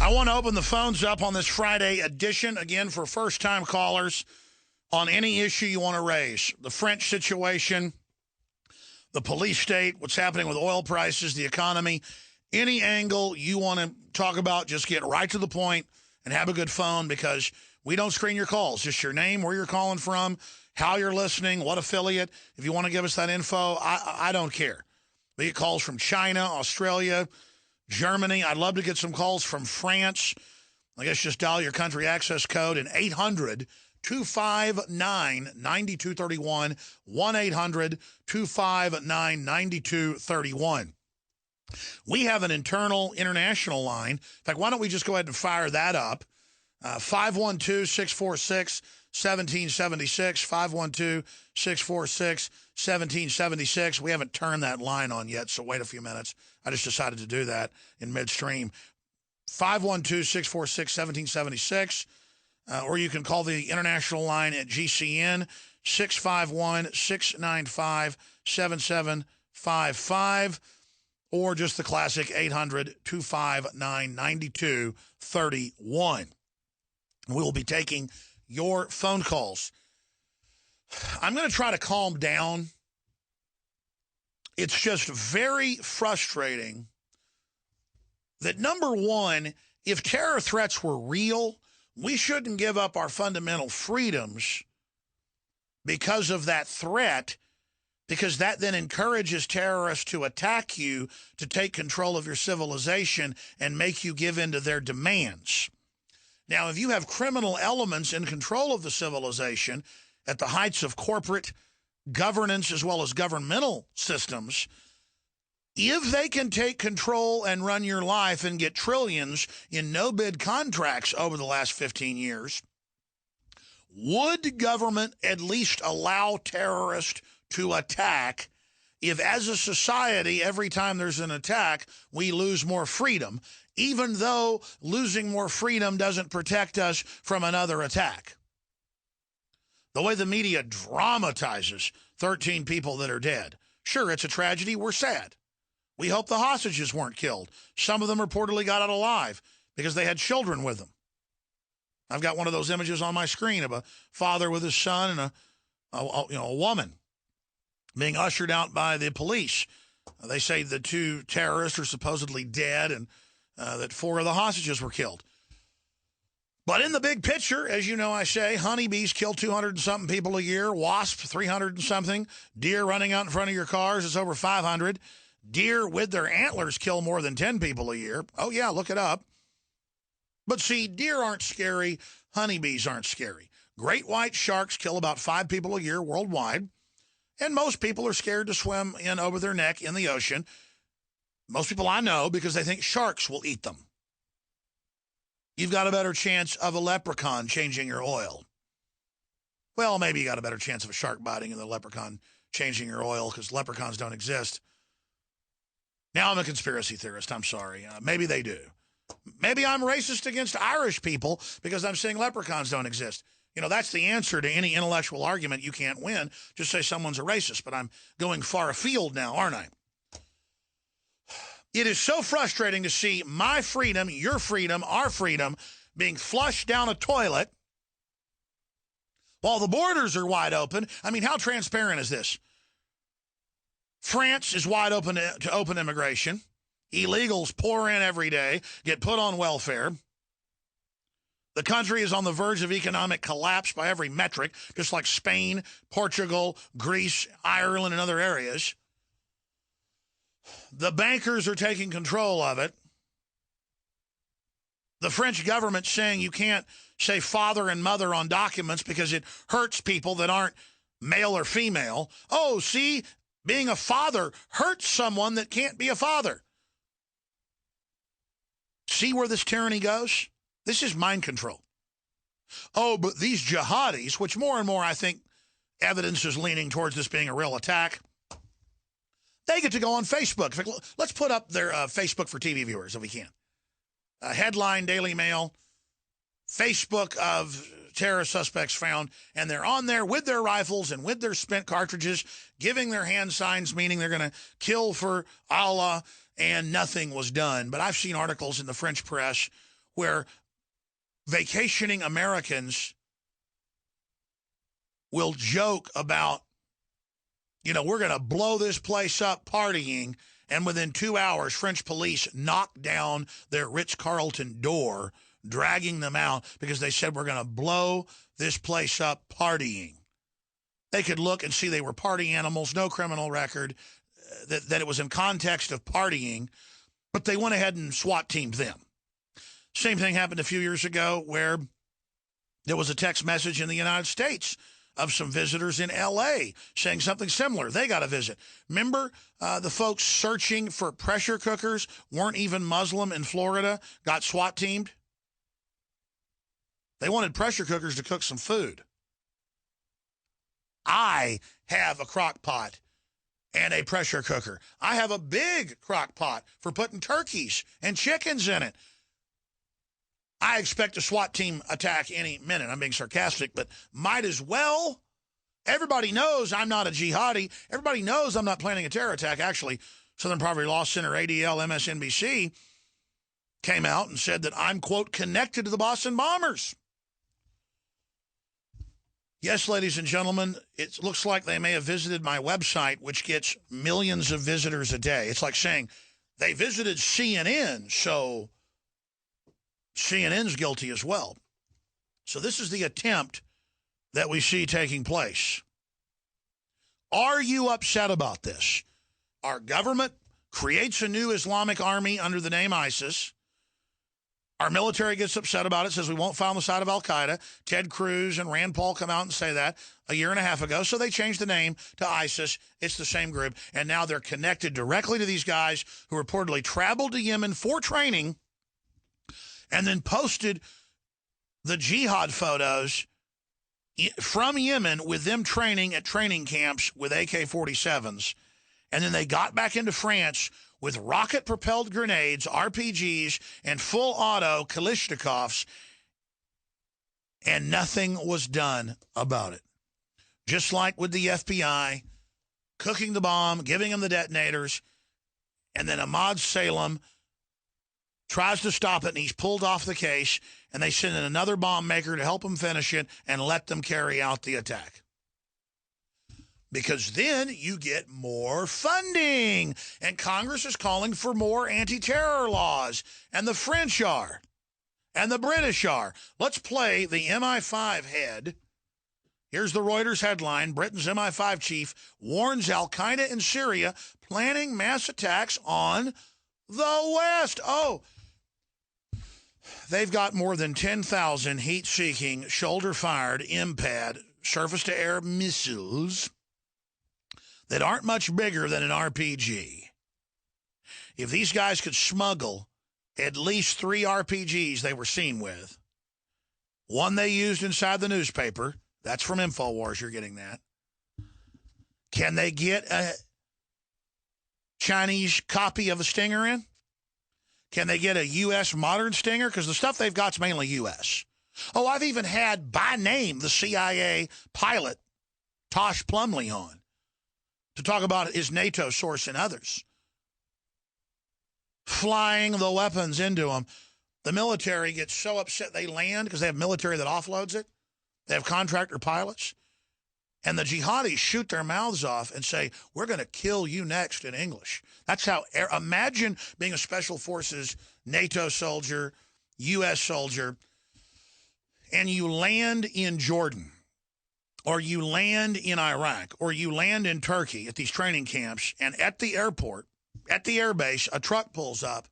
I want to open the phones up on this Friday edition, again, for first-time callers on any issue you want to raise. The French situation, the police state, what's happening with oil prices, the economy. Any angle you want to talk about, just get right to the point and have a good phone, because we don't screen your calls. Just your name, where you're calling from, how you're listening, what affiliate. If you want to give us that info, I don't care. We get calls from China, Australia, Germany. I'd love to get some calls from France. I guess just dial your country access code and 800-259-9231, 1-800-259-9231. We have an internal international line. In fact, why don't we just go ahead and fire that up? 512-646-1776, 512-646-1776. We haven't turned that line on yet, so wait a few minutes. I just decided to do that in midstream. 512-646-1776, or you can call the international line at GCN, 651-695-7755, or just the classic 800-259-9231. We will be taking your phone calls. I'm going to try to calm down. It's just very frustrating that, number one, if terror threats were real, we shouldn't give up our fundamental freedoms because of that threat, because that then encourages terrorists to attack you, to take control of your civilization and make you give in to their demands. Now, if you have criminal elements in control of the civilization at the heights of corporate governance as well as governmental systems, if they can take control and run your life and get trillions in no-bid contracts over the last 15 years, would government at least allow terrorists to attack if, as a society, every time there's an attack, we lose more freedom, even though losing more freedom doesn't protect us from another attack? The way the media dramatizes 13 people that are dead. Sure, it's a tragedy. We're sad. We hope the hostages weren't killed. Some of them reportedly got out alive because they had children with them. I've got one of those images on my screen of a father with his son and a woman being ushered out by the police. They say the two terrorists are supposedly dead and that 4 of the hostages were killed. But in the big picture, as you know, I say, honeybees kill 200 and something people a year, wasps 300 and something, deer running out in front of your cars is over 500, deer with their antlers kill more than 10 people a year. Oh, yeah, look it up. But see, deer aren't scary, honeybees aren't scary. Great white sharks kill about 5 people a year worldwide, and most people are scared to swim in over their neck in the ocean. Most people I know, because they think sharks will eat them. You've got a better chance of a leprechaun changing your oil. Well, maybe you got a better chance of a shark biting and the leprechaun changing your oil, because leprechauns don't exist. Now I'm a conspiracy theorist. I'm sorry. Maybe they do. Maybe I'm racist against Irish people because I'm saying leprechauns don't exist. You know, that's the answer to any intellectual argument you can't win. Just say someone's a racist, but I'm going far afield now, aren't I? It is so frustrating to see my freedom, your freedom, our freedom being flushed down a toilet while the borders are wide open. I mean, how transparent is this? France is wide open to open immigration. Illegals pour in every day, get put on welfare. The country is on the verge of economic collapse by every metric, just like Spain, Portugal, Greece, Ireland, and other areas. The bankers are taking control of it. The French government saying you can't say father and mother on documents because it hurts people that aren't male or female. Oh, see, being a father hurts someone that can't be a father. See where this tyranny goes? This is mind control. Oh, but these jihadis, which more and more I think evidence is leaning towards this being a real attack, they get to go on Facebook. In fact, let's put up their Facebook for TV viewers if we can. Headline, Daily Mail, Facebook of terrorist suspects found, and they're on there with their rifles and with their spent cartridges, giving their hand signs, meaning they're going to kill for Allah, and nothing was done. But I've seen articles in the French press where vacationing Americans will joke about, we're going to blow this place up partying, and within 2 hours, French police knocked down their Ritz-Carlton door, dragging them out because they said, we're going to blow this place up partying. They could look and see they were party animals, no criminal record, that it was in context of partying, but they went ahead and SWAT teamed them. Same thing happened a few years ago where there was a text message in the United States of some visitors in L.A. saying something similar. They got a visit. Remember the folks searching for pressure cookers, weren't even Muslim in Florida, got SWAT teamed? They wanted pressure cookers to cook some food. I have a crock pot and a pressure cooker. I have a big crock pot for putting turkeys and chickens in it. I expect a SWAT team attack any minute. I'm being sarcastic, but might as well. Everybody knows I'm not a jihadi. Everybody knows I'm not planning a terror attack. Actually, Southern Poverty Law Center, ADL, MSNBC, came out and said that I'm, quote, connected to the Boston bombers. Yes, ladies and gentlemen, it looks like they may have visited my website, which gets millions of visitors a day. It's like saying they visited CNN, so CNN's guilty as well. So this is the attempt that we see taking place. Are you upset about this? Our government creates a new Islamic army under the name ISIS. Our military gets upset about it, says we won't fight on the side of Al-Qaeda. Ted Cruz and Rand Paul come out and say that a year and a half ago, so they changed the name to ISIS. It's the same group, and now they're connected directly to these guys who reportedly traveled to Yemen for training and then posted the jihad photos from Yemen with them training at training camps with AK-47s. And then they got back into France with rocket-propelled grenades, RPGs, and full-auto Kalashnikovs, and nothing was done about it. Just like with the FBI, cooking the bomb, giving them the detonators, and then Ahmad Salem tries to stop it, and he's pulled off the case, and they send in another bomb maker to help him finish it and let them carry out the attack. Because then you get more funding, and Congress is calling for more anti-terror laws, and the French are, and the British are. Let's play the MI5 head. Here's the Reuters headline. Britain's MI5 chief warns Al-Qaeda in Syria planning mass attacks on the West. Oh, they've got more than 10,000 heat-seeking, shoulder-fired, IMPAD, surface-to-air missiles that aren't much bigger than an RPG. If these guys could smuggle at least 3 RPGs they were seen with, one they used inside the newspaper, that's from InfoWars, you're getting that. Can they get a Chinese copy of a Stinger in? Can they get a U.S. modern Stinger? Because the stuff they've got is mainly U.S. Oh, I've even had, by name, the CIA pilot, Tosh Plumley, on to talk about his NATO source and others. Flying the weapons into them. The military gets so upset they land because they have military that offloads it. They have contractor pilots. And the jihadis shoot their mouths off and say, we're going to kill you next in English. That's how, imagine being a special forces NATO soldier, U.S. soldier, and you land in Jordan, or you land in Iraq, or you land in Turkey at these training camps, and at the airport, at the airbase, a truck pulls up,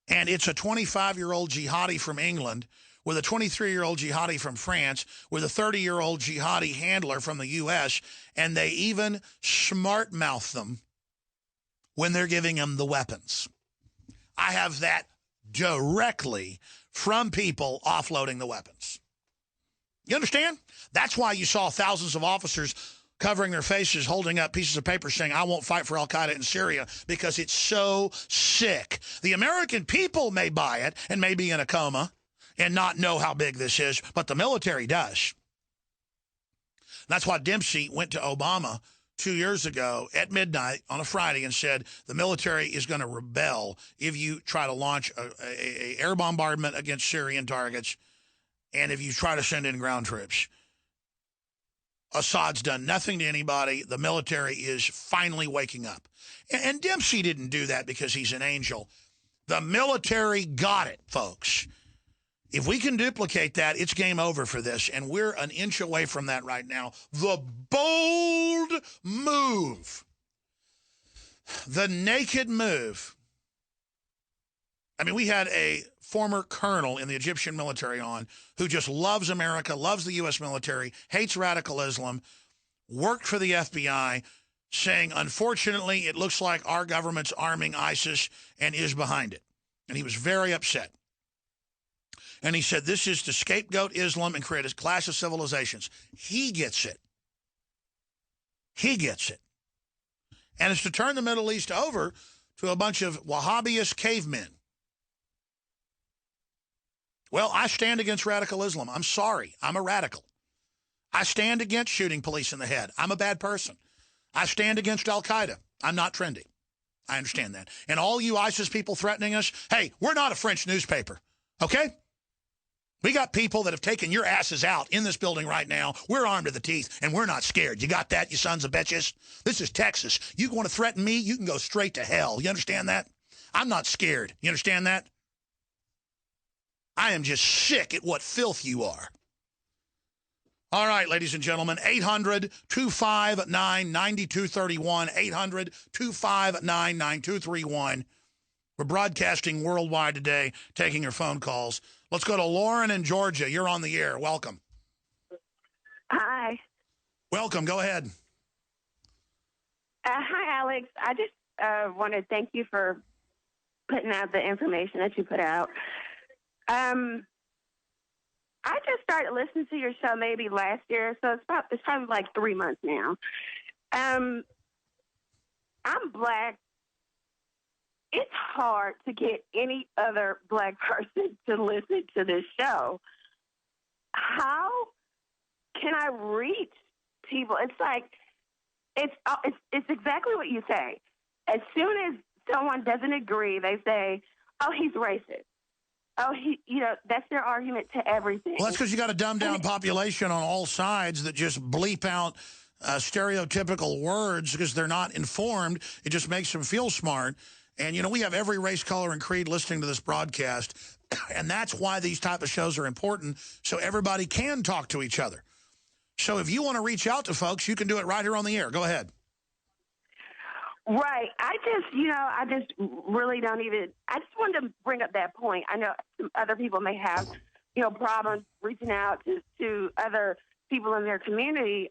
and it's a 25-year-old jihadi from England with a 23-year-old jihadi from France, with a 30-year-old jihadi handler from the U.S., and they even smart-mouth them when they're giving them the weapons. I have that directly from people offloading the weapons. You understand? That's why you saw thousands of officers covering their faces, holding up pieces of paper saying, I won't fight for Al-Qaeda in Syria, because it's so sick. The American people may buy it and may be in a coma and not know how big this is, but the military does. That's why Dempsey went to Obama 2 years ago at midnight on a Friday and said the military is going to rebel if you try to launch a air bombardment against Syrian targets and if you try to send in ground troops. Assad's done nothing to anybody. The military is finally waking up. And Dempsey didn't do that because he's an angel. The military got it, folks. If we can duplicate that, it's game over for this, and we're an inch away from that right now. The bold move. The naked move. I mean, we had a former colonel in the Egyptian military on who just loves America, loves the U.S. military, hates radical Islam, worked for the FBI, saying, unfortunately, it looks like our government's arming ISIS and is behind it. And he was very upset. And he said, this is to scapegoat Islam and create a clash of civilizations. He gets it. He gets it. And it's to turn the Middle East over to a bunch of Wahhabist cavemen. Well, I stand against radical Islam. I'm sorry. I'm a radical. I stand against shooting police in the head. I'm a bad person. I stand against Al-Qaeda. I'm not trendy. I understand that. And all you ISIS people threatening us, hey, we're not a French newspaper, okay? We got people that have taken your asses out in this building right now. We're armed to the teeth, and we're not scared. You got that, you sons of bitches? This is Texas. You want to threaten me, you can go straight to hell. You understand that? I'm not scared. You understand that? I am just sick at what filth you are. All right, ladies and gentlemen, 800-259-9231, 800-259-9231. We're broadcasting worldwide today, taking your phone calls. Let's go to Lauren in Georgia. You're on the air. Welcome. Hi. Welcome. Go ahead. Hi, Alex. I just want to thank you for putting out the information that you put out. I just started listening to your show maybe last year, so it's probably like 3 months now. I'm Black. It's hard to get any other Black person to listen to this show. How can I reach people? It's like it's exactly what you say. As soon as someone doesn't agree, they say, "Oh, he's racist." Oh, that's their argument to everything. Well, that's because you got a dumbed-down population on all sides that just bleep out stereotypical words because they're not informed. It just makes them feel smart. And, we have every race, color, and creed listening to this broadcast, and that's why these type of shows are important, so everybody can talk to each other. So if you want to reach out to folks, you can do it right here on the air. Go ahead. Right. I just really don't even, I just wanted to bring up that point. I know some other people may have, problems reaching out to other people in their community.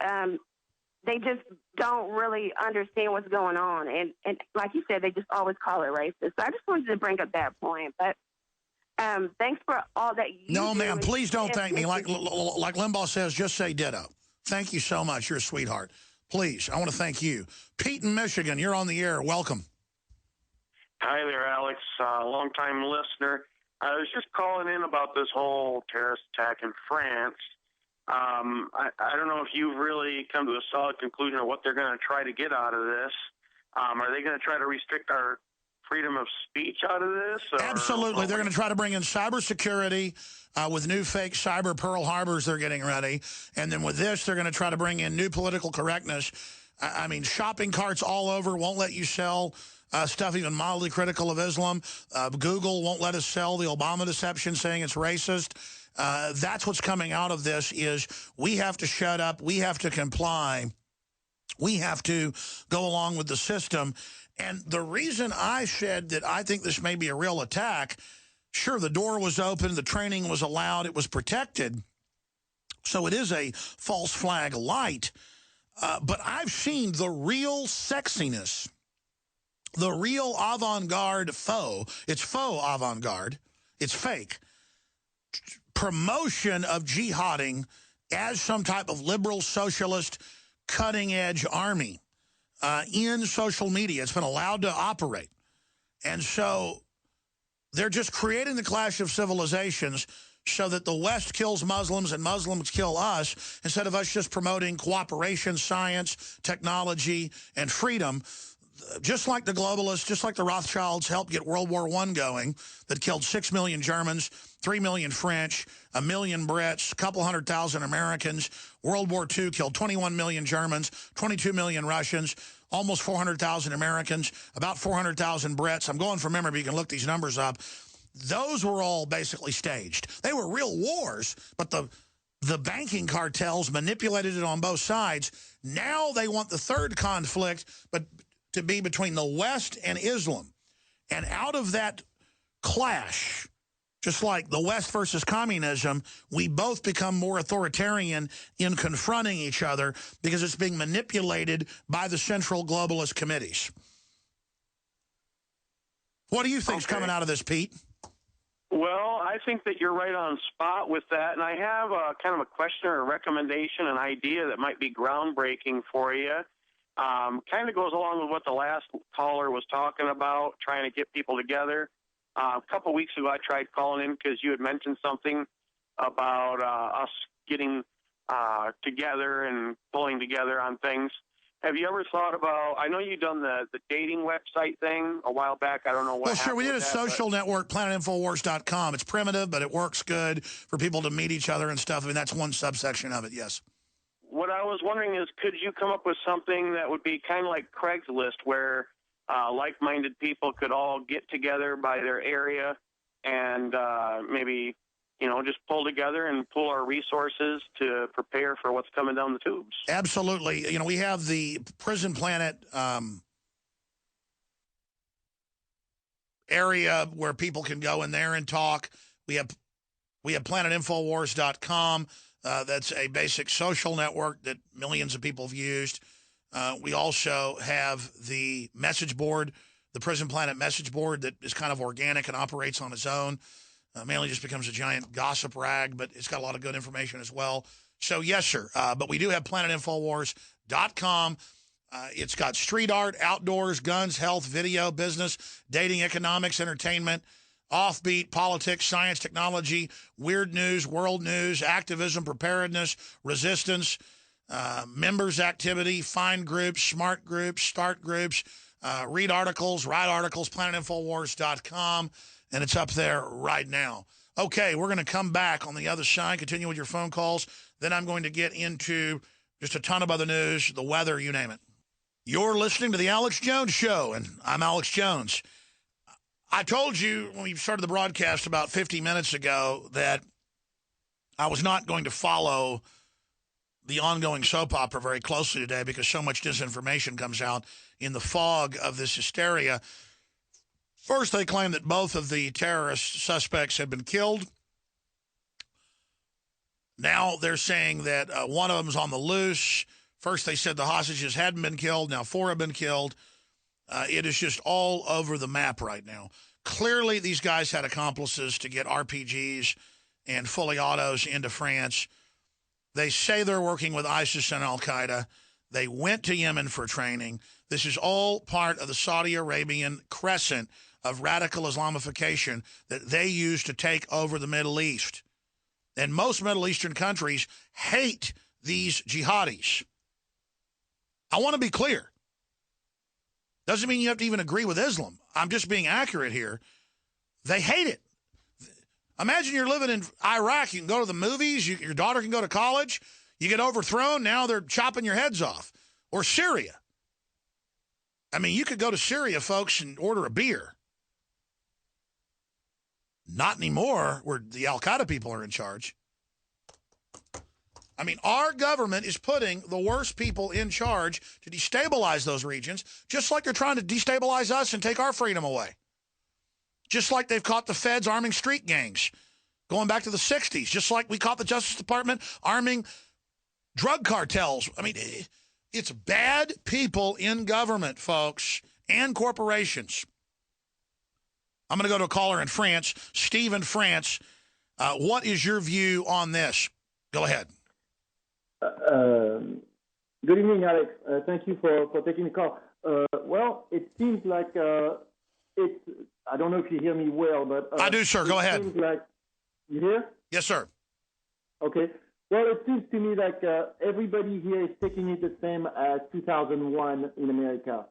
They just don't really understand what's going on. And like you said, they just always call it racist. So I just wanted to bring up that point. But thanks for all that you No, do. ma'am, please don't thank me. Like Limbaugh says, just say ditto. Thank you so much. You're a sweetheart. Please, I want to thank you. Pete in Michigan, you're on the air. Welcome. Hi there, Alex. Long-time listener. I was just calling in about this whole terrorist attack in France. I don't know if you've really come to a solid conclusion of what they're going to try to get out of this. Are they going to try to restrict our freedom of speech out of this? Absolutely. They're going to try to bring in cybersecurity with new fake cyber Pearl Harbors they're getting ready. And then with this, they're going to try to bring in new political correctness. I mean, shopping carts all over won't let you sell stuff even mildly critical of Islam. Google won't let us sell the Obama deception saying it's racist. That's what's coming out of this is we have to shut up. We have to comply. We have to go along with the system. And the reason I said that I think this may be a real attack, sure, the door was open, the training was allowed, it was protected. So it is a false flag light. But I've seen the real sexiness, the real avant-garde faux. It's faux avant-garde. It's fake. Promotion of jihading as some type of liberal socialist cutting-edge army in social media. It's been allowed to operate. And so they're just creating the clash of civilizations so that the West kills Muslims and Muslims kill us, instead of us just promoting cooperation, science, technology, and freedom. Just like the globalists, just like the Rothschilds helped get World War I going, that killed 6 million Germans, 3 million French, 1 million Brits, a couple 100,000 Americans. World War II killed 21 million Germans, 22 million Russians, almost 400,000 Americans, about 400,000 Brits. I'm going from memory, but you can look these numbers up. Those were all basically staged. They were real wars, but the banking cartels manipulated it on both sides. Now they want the third conflict, but to be between the West and Islam. And out of that clash, just like the West versus communism, we both become more authoritarian in confronting each other because it's being manipulated by the central globalist committees. What do you think's coming out of this, Pete? Well, I think that you're right on spot with that, and I have a kind of a question or a recommendation, an idea that might be groundbreaking for you. Kind of goes along with what the last caller was talking about, trying to get people together. A couple weeks ago, I tried calling in because you had mentioned something about us getting together and pulling together on things. Have you ever thought about, I know you've done the dating website thing a while back. I don't know what Well, sure, we did a social network, planetinfowars.com. It's primitive, but it works good for people to meet each other and stuff. I mean, that's one subsection of it, yes. What I was wondering is, could you come up with something that would be kind of like Craigslist, where like-minded people could all get together by their area and maybe, just pull together and pool our resources to prepare for what's coming down the tubes? Absolutely. We have the Prison Planet area where people can go in there and talk. We have planetinfowars.com. That's a basic social network that millions of people have used. We also have the message board, the Prison Planet message board, that is kind of organic and operates on its own. Mainly just becomes a giant gossip rag, but it's got a lot of good information as well. So, yes, sir. But we do have planetinfowars.com. It's got street art, outdoors, guns, health, video, business, dating, economics, entertainment, offbeat, politics, science, technology, weird news, world news, activism, preparedness, resistance, members activity, find groups, smart groups, start groups, read articles, write articles, planetinfowars.com, and it's up there right now. Okay, we're going to come back on the other side, continue with your phone calls. Then I'm going to get into just a ton of other news, the weather, you name it. You're listening to The Alex Jones Show, and I'm Alex Jones. I told you when we started the broadcast about 50 minutes ago that I was not going to follow the ongoing soap opera very closely today because so much disinformation comes out in the fog of this hysteria. First, they claim that both of the terrorist suspects had been killed. Now they're saying that one of them's on the loose. First, they said the hostages hadn't been killed. Now 4 have been killed. It is just all over the map right now. Clearly, these guys had accomplices to get RPGs and fully autos into France. They say they're working with ISIS and al-Qaeda. They went to Yemen for training. This is all part of the Saudi Arabian crescent of radical Islamification that they use to take over the Middle East. And most Middle Eastern countries hate these jihadis. I want to be clear. Doesn't mean you have to even agree with Islam. I'm just being accurate here. They hate it. Imagine you're living in Iraq. You can go to the movies. Your daughter can go to college. You get overthrown. Now they're chopping your heads off. Or Syria. I mean, you could go to Syria, folks, and order a beer. Not anymore, where the al-Qaeda people are in charge. I mean, our government is putting the worst people in charge to destabilize those regions, just like they're trying to destabilize us and take our freedom away. Just like they've caught the feds arming street gangs, going back to the 60s, just like we caught the Justice Department arming drug cartels. I mean, it's bad people in government, folks, and corporations. I'm going to go to a caller in France. Steve in France, what is your view on this? Go ahead. Good evening, Alex. Thank you for taking the call. Well, it seems like I don't know if you hear me well, but... I do, sir. Go ahead. Seems like, you hear? Yes, sir. Okay. Well, it seems to me like everybody here is taking it the same as 2001 in America.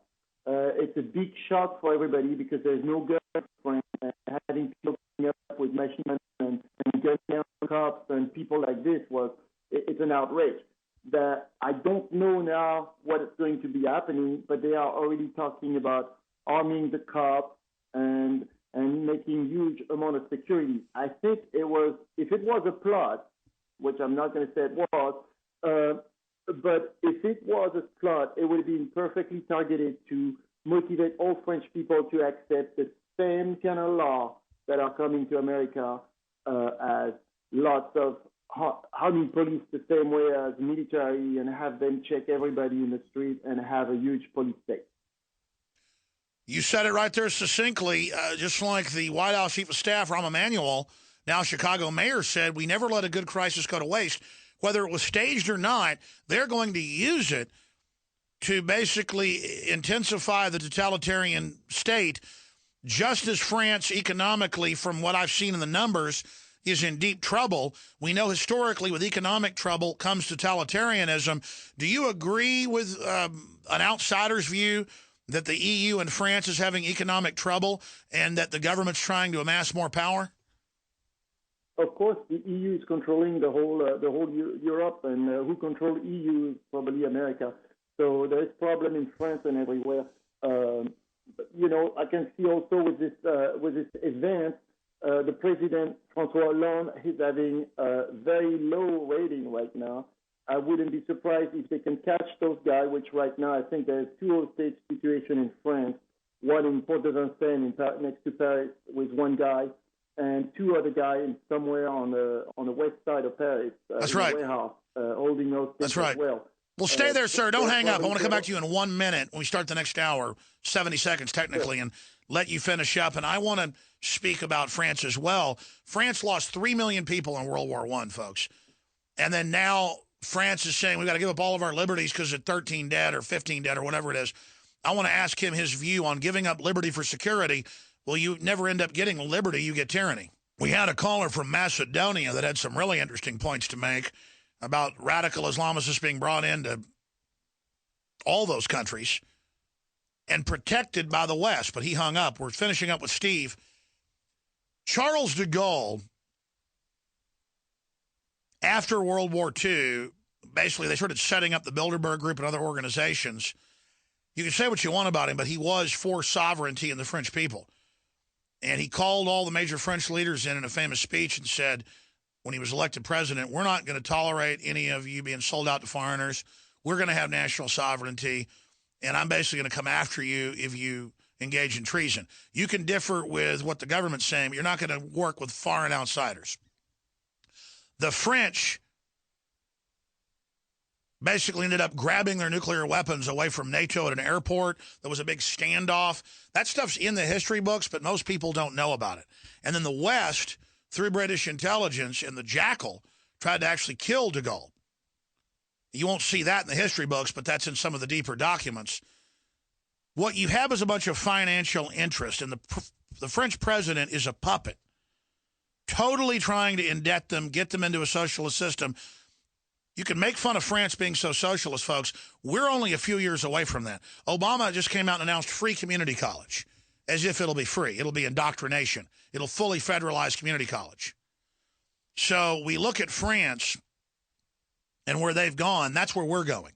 It's a big shock for everybody because there's no gun, and having people coming up with machine guns and gun down cops and people like this it's an outrage. I don't know now what is going to be happening, but they are already talking about arming the cops and making huge amount of security. I think if it was a plot, which I'm not going to say it was, but if it was a plot, it would have been perfectly targeted to motivate all French people to accept the same kind of law that are coming to America as lots of army police the same way as military and have them check everybody in the street and have a huge police state. You said it right there succinctly, just like the White House Chief of Staff, Rahm Emanuel, now Chicago mayor, said, we never let a good crisis go to waste. Whether it was staged or not, they're going to use it to basically intensify the totalitarian state, just as France economically, from what I've seen in the numbers, is in deep trouble. We know historically with economic trouble comes totalitarianism. Do you agree with an outsider's view that the EU and France is having economic trouble and that the government's trying to amass more power? Of course, the EU is controlling the whole Europe, and who controls EU is probably America. So there is problem in France and everywhere. I can see also with this event, the president François Hollande is having a very low rating right now. I wouldn't be surprised if they can catch those guys, which right now I think there's two hostage situation in France, one in Port-de-Vincennes next to Paris with one guy, and two other guys somewhere on the west side of Paris. That's in right. A warehouse, holding those things. That's right. As well. Well, stay there, sir. Don't hang up. I want to come back to to you in 1 minute when we start the next hour, 70 seconds technically, and let you finish up. And I want to speak about France as well. France lost 3 million people in World War I, folks. And then now France is saying we've got to give up all of our liberties because of 13 dead or 15 dead or whatever it is. I want to ask him his view on giving up liberty for security. Well, you never end up getting liberty. You get tyranny. We had a caller from Macedonia that had some really interesting points to make about radical Islamists being brought into all those countries and protected by the West. But he hung up. We're finishing up with Steve. Charles de Gaulle, after World War II, basically they started setting up the Bilderberg Group and other organizations. You can say what you want about him, but he was for sovereignty and the French people. And he called all the major French leaders in a famous speech and said, when he was elected president, we're not going to tolerate any of you being sold out to foreigners. We're going to have national sovereignty, and I'm basically going to come after you if you engage in treason. You can differ with what the government's saying, but you're not going to work with foreign outsiders. The French basically ended up grabbing their nuclear weapons away from NATO at an airport. There was a big standoff. That stuff's in the history books, but most people don't know about it. And then the West, through British intelligence and the Jackal, tried to actually kill de Gaulle. You won't see that in the history books, but that's in some of the deeper documents. What you have is a bunch of financial interest, and the French president is a puppet, totally trying to indebt them, get them into a socialist system. You can make fun of France being so socialist, folks. We're only a few years away from that. Obama just came out and announced free community college, as if it'll be free. It'll be indoctrination. It'll fully federalize community college. So we look at France and where they've gone, that's where we're going.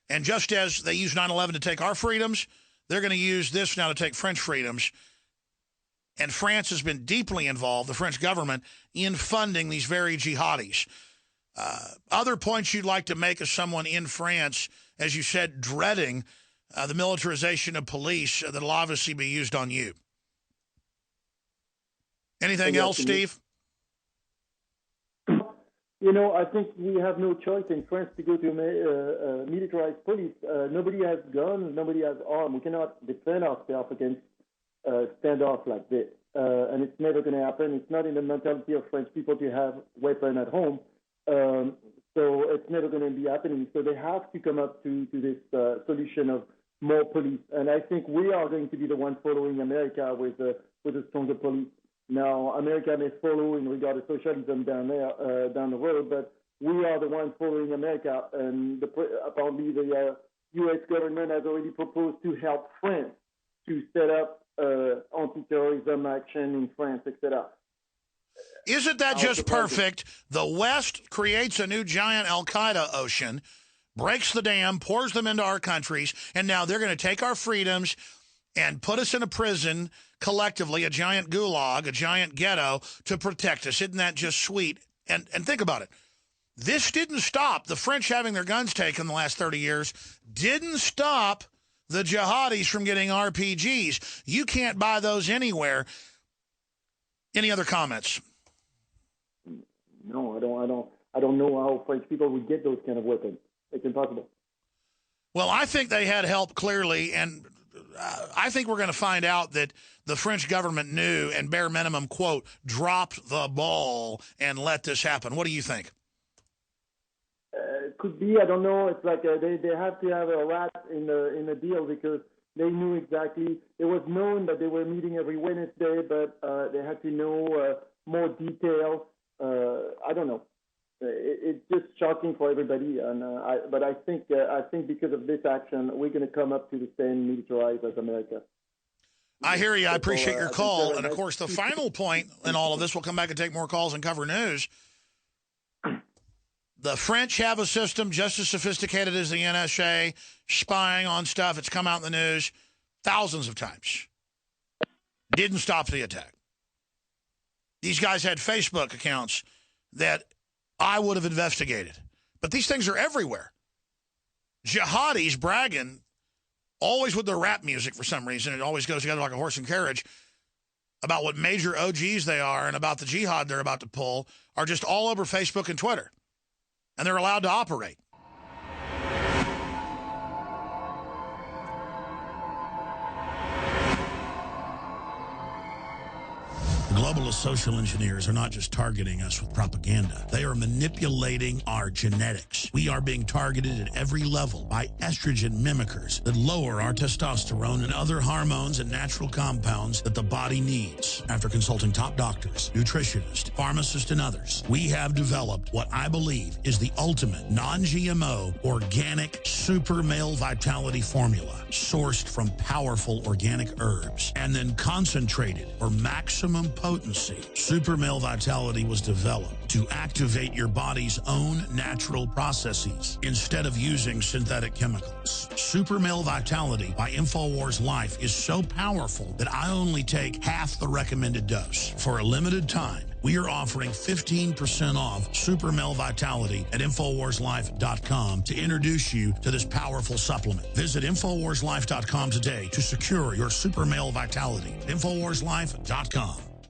And just as they used 9/11 to take our freedoms, they're going to use this now to take French freedoms. And France has been deeply involved, the French government, in funding these very jihadis. Other points you'd like to make as someone in France, as you said, dreading the militarization of police that'll obviously be used on you. Anything else, Steve? I think we have no choice in France to go to militarized police. Nobody has guns, nobody has arms. We cannot defend ourselves against standoff like this. And it's never going to happen. It's not in the mentality of French people to have weapons at home. So it's never going to be happening. So they have to come up to this solution of more police. And I think we are going to be the ones following America with a stronger police. Now, America may follow in regard to socialism down there, down the road, but we are the ones following America, and apparently the U.S. government has already proposed to help France to set up anti-terrorism action in France, etc. Isn't that just perfect? The West creates a new giant al-Qaeda ocean, breaks the dam, pours them into our countries, and now they're going to take our freedoms and put us in a prison collectively, a giant gulag, a giant ghetto to protect us. Isn't that just sweet? And think about it. This didn't stop the French having their guns taken the last 30 years, didn't stop the jihadis from getting RPGs. You can't buy those anywhere. Any other comments? No, I don't know how French people would get those kind of weapons. It's impossible. Well, I think they had help clearly, and I think we're going to find out that the French government knew and bare minimum, quote, dropped the ball and let this happen. What do you think? Could be. I don't know. It's like they have to have a rat in the deal because they knew exactly. It was known that they were meeting every Wednesday, but they had to know more details. I don't know. It's just shocking for everybody, but I think because of this action, we're going to come up to the same militarized as America. I hear you. I appreciate your call. And, of course, the final point in all of this, we'll come back and take more calls and cover news. The French have a system just as sophisticated as the NSA, spying on stuff. It's come out in the news thousands of times. Didn't stop the attack. These guys had Facebook accounts that I would have investigated. But these things are everywhere. Jihadis bragging, always with their rap music for some reason. It always goes together like a horse and carriage, about what major OGs they are and about the jihad they're about to pull, are just all over Facebook and Twitter. And they're allowed to operate. Globalist social engineers are not just targeting us with propaganda. They are manipulating our genetics. We are being targeted at every level by estrogen mimickers that lower our testosterone and other hormones and natural compounds that the body needs. After consulting top doctors, nutritionists, pharmacists, and others, we have developed what I believe is the ultimate non-GMO organic super male vitality formula sourced from powerful organic herbs and then concentrated for maximum potency. Super Male Vitality was developed to activate your body's own natural processes instead of using synthetic chemicals. Super Male Vitality by InfoWars Life is so powerful that I only take half the recommended dose. For a limited time, we are offering 15% off Super Male Vitality at InfoWarsLife.com to introduce you to this powerful supplement. Visit InfoWarsLife.com today to secure your Super Male Vitality. InfoWarsLife.com.